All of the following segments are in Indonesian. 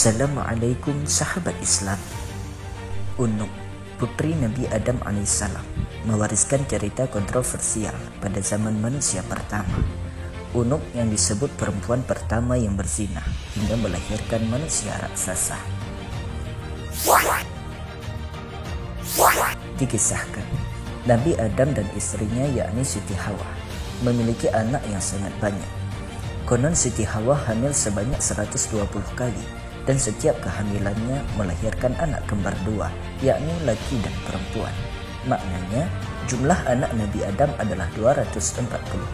Assalamualaikum sahabat Islam. Unuk, putri Nabi Adam alaihissalam, mewariskan cerita kontroversial pada zaman manusia pertama. Unuk yang disebut perempuan pertama yang berzina hingga melahirkan manusia raksasa. Dikisahkan, Nabi Adam dan istrinya yakni Siti Hawa memiliki anak yang sangat banyak. Konon Siti Hawa hamil sebanyak 120 kali dan setiap kehamilannya melahirkan anak kembar dua, yakni laki dan perempuan. Maknanya, jumlah anak Nabi Adam adalah 240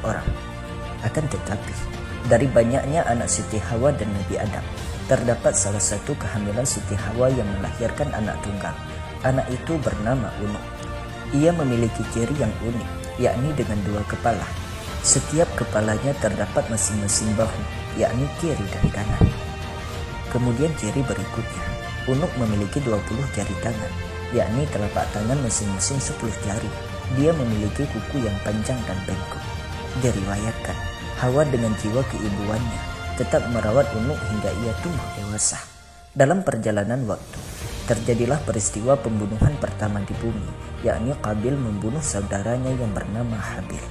orang. Akan tetapi, dari banyaknya anak Siti Hawa dan Nabi Adam, terdapat salah satu kehamilan Siti Hawa yang melahirkan anak tunggal. Anak itu bernama Unuk. Ia memiliki ciri yang unik, yakni dengan dua kepala. Setiap kepalanya terdapat masing-masing bahu, yakni kiri dan kanan. Kemudian ciri berikutnya, Unuk memiliki 20 jari tangan, yakni telapak tangan masing-masing 10 jari. Dia memiliki kuku yang panjang dan bengkok. Diriwayatkan, Hawa dengan jiwa keibuannya tetap merawat Unuk hingga ia tumbuh dewasa. Dalam perjalanan waktu, terjadilah peristiwa pembunuhan pertama di bumi, yakni Qabil membunuh saudaranya yang bernama Habil.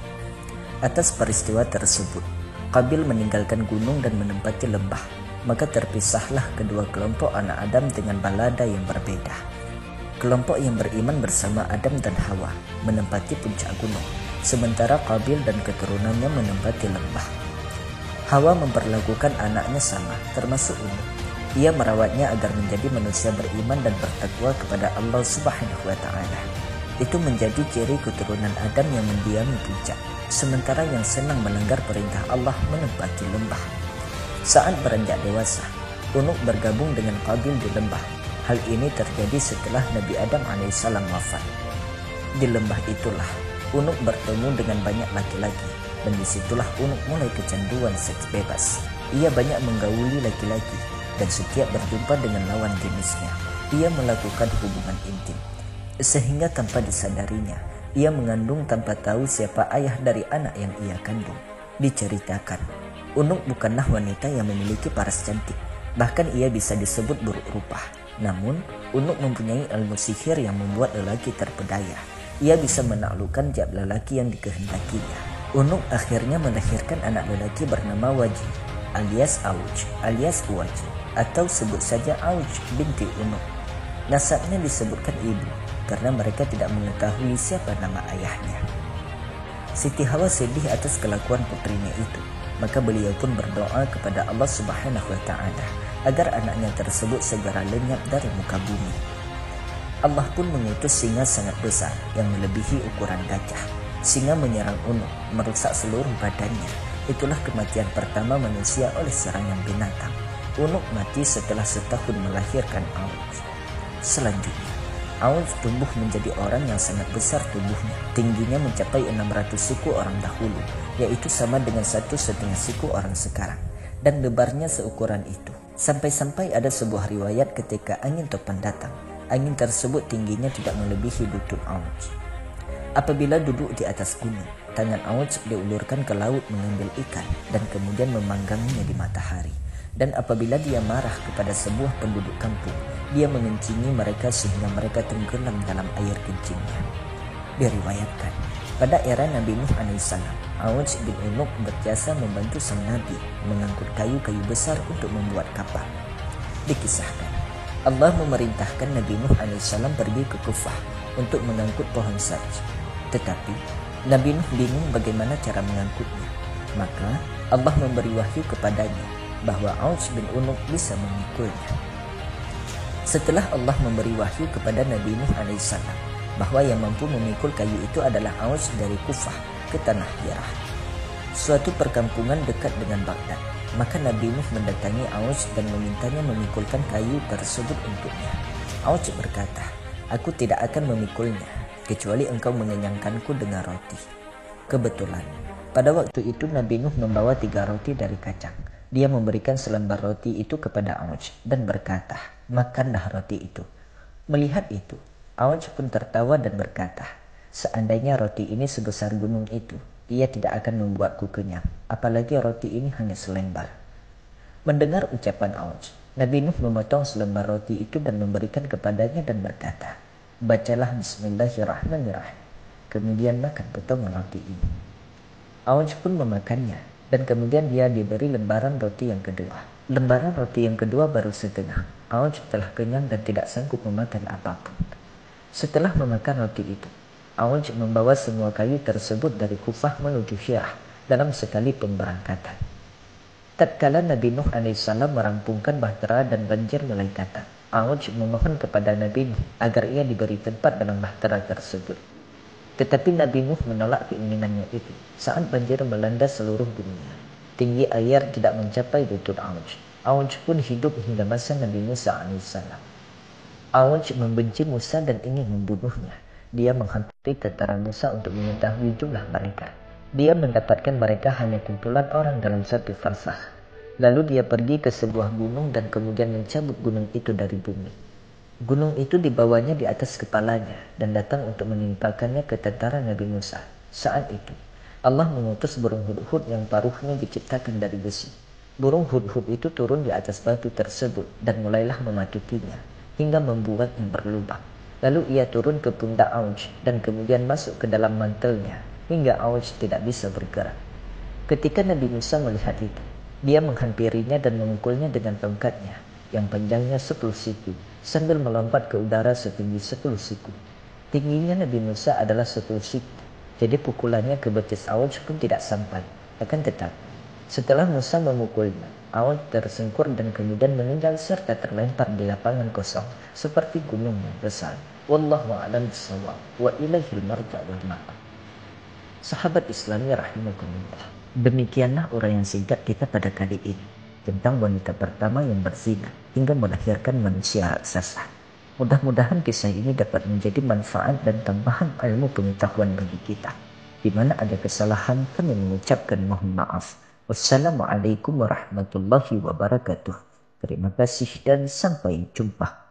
Atas peristiwa tersebut, Qabil meninggalkan gunung dan menempati lembah. Maka terpisahlah kedua kelompok anak Adam dengan balada yang berbeda. Kelompok yang beriman bersama Adam dan Hawa menempati puncak gunung, sementara Qabil dan keturunannya menempati lembah. Hawa memperlakukan anaknya sama, termasuk Unuk. Ia merawatnya agar menjadi manusia beriman dan bertakwa kepada Allah Subhanahu wa Ta'ala. Itu menjadi ciri keturunan Adam yang mendiami puncak, sementara yang senang melanggar perintah Allah menempati lembah. Saat beranjak dewasa, Unuk bergabung dengan Qabil di lembah. Hal ini terjadi setelah Nabi Adam alaihissalam wafat. Di lembah itulah Unuk bertemu dengan banyak laki-laki, dan disitulah Unuk mulai kecanduan seks bebas. Ia banyak menggauli laki-laki, dan setiap berjumpa dengan lawan jenisnya, ia melakukan hubungan intim. Sehingga tanpa disadarinya, ia mengandung tanpa tahu siapa ayah dari anak yang ia kandung. Diceritakan, Unuk bukanlah wanita yang memiliki paras cantik, bahkan ia bisa disebut buruk rupa. Namun, Unuk mempunyai ilmu sihir yang membuat lelaki terpedaya. Ia bisa menaklukkan tiap lelaki yang dikehendakinya. Unuk akhirnya melahirkan anak lelaki bernama Waji, alias Auj, alias Uwaj, atau sebut saja Auj binti Unuk. Nasabnya disebutkan ibu, karena mereka tidak mengetahui siapa nama ayahnya. Siti Hawa sedih atas kelakuan putrinya itu. Maka beliau pun berdoa kepada Allah Subhanahu wa Ta'ala agar anaknya tersebut segera lenyap dari muka bumi. Allah pun mengutus singa sangat besar yang melebihi ukuran gajah. Singa menyerang Unuk, merusak seluruh badannya. Itulah kematian pertama manusia oleh serangan binatang. Unuk mati setelah setahun melahirkan Auj. Selanjutnya, Auj tumbuh menjadi orang yang sangat besar tubuhnya. Tingginya mencapai 600 siku orang dahulu, yaitu sama dengan 1,5 siku orang sekarang. Dan lebarnya seukuran itu. Sampai-sampai ada sebuah riwayat ketika angin topan datang. Angin tersebut tingginya tidak melebihi lutut Auj. Apabila duduk di atas gunung, tangan Auj diulurkan ke laut mengambil ikan dan kemudian memanggangnya di matahari. Dan apabila dia marah kepada sebuah penduduk kampung, dia mengencingi mereka sehingga mereka tenggelam dalam air kencingnya. Diriwayatkan, pada era Nabi Nuh alaihissalam, Auj bin Unuk berjasa membantu sang Nabi mengangkut kayu-kayu besar untuk membuat kapal. Dikisahkan, Allah memerintahkan Nabi Nuh alaihissalam pergi ke Kufah untuk mengangkut pohon saj. Tetapi, Nabi Nuh bingung bagaimana cara mengangkutnya. Maka, Allah memberi wahyu kepadanya bahwa Auj bin Unuk bisa memikulnya. Setelah Allah memberi wahyu kepada Nabi Nuh alaihissalam bahwa yang mampu memikul kayu itu adalah Auj dari Kufah ke tanah Hirah, suatu perkampungan dekat dengan Baghdad, maka Nabi Nuh mendatangi Auj dan memintanya memikulkan kayu tersebut untuknya. Auj berkata, "Aku tidak akan memikulnya kecuali engkau mengenyangkanku dengan roti." Kebetulan, pada waktu itu Nabi Nuh membawa 3 roti dari kacang. Dia memberikan selembar roti itu kepada Auj dan berkata, "Makanlah roti itu." Melihat itu, Auj pun tertawa dan berkata, "Seandainya roti ini sebesar gunung itu, ia tidak akan membuatku kenyang, apalagi roti ini hanya selembar." Mendengar ucapan Auj, Nabi Nuh memotong selembar roti itu dan memberikan kepadanya dan berkata, "Bacalah Bismillahirrahmanirrahim. Kemudian makan potongan roti ini." Auj pun memakannya, dan kemudian dia diberi lembaran roti yang kedua. Lembaran roti yang kedua baru setengah. Auj telah kenyang dan tidak sanggup memakan apapun. Setelah memakan roti itu, Auj membawa semua kayu tersebut dari Kufah menuju Syirah dalam sekali pemberangkatan. Tatkala Nabi Nuh AS merampungkan bahtera dan banjir mulai datang, Auj memohon kepada Nabi Nuh agar ia diberi tempat dalam bahtera tersebut. Tetapi Nabi Nuh menolak keinginannya itu. Saat banjir melanda seluruh dunia, tinggi air tidak mencapai lutut Auj. Auj pun hidup hingga masa Nabi Musa AS. Auj membenci Musa dan ingin membunuhnya. Dia menghampiri tentara Musa untuk mengetahui jumlah mereka. Dia mendapatkan mereka hanya kumpulan orang dalam satu farsakh. Lalu dia pergi ke sebuah gunung dan kemudian mencabut gunung itu dari bumi. Gunung itu dibawanya di atas kepalanya dan datang untuk menimpakannya ke tentara Nabi Musa. Saat itu, Allah mengutus burung hudhud yang paruhnya diciptakan dari besi. Burung hudhud itu turun di atas batu tersebut dan mulailah mematukinya hingga membuatnya berlubang. Lalu ia turun ke pundak Auj dan kemudian masuk ke dalam mantelnya hingga Auj tidak bisa bergerak. Ketika Nabi Musa melihat itu, dia menghampirinya dan memukulnya dengan tongkatnya yang panjangnya 10 siku sambil melompat ke udara setinggi 10 siku. Tingginya Nabi Musa adalah 10 siku, jadi pukulannya ke betis Auj pun tidak sampai. Akan tetapi, setelah Musa memukulnya, Auj tersungkur dan kemudian meninggal serta terlempar di lapangan kosong seperti gunung yang besar. Wallahu a'lam bishawab wa ilaihil marja' wal ma'ab. Sahabat Islami rahimakumullah. Demikianlah uraian singkat kita pada kali ini tentang wanita pertama yang berzina hingga melahirkan manusia raksasa. Mudah-mudahan kisah ini dapat menjadi manfaat dan tambahan ilmu pengetahuan bagi kita. Di mana ada kesalahan, kami mengucapkan mohon maaf. Wassalamualaikum warahmatullahi wabarakatuh. Terima kasih dan sampai jumpa.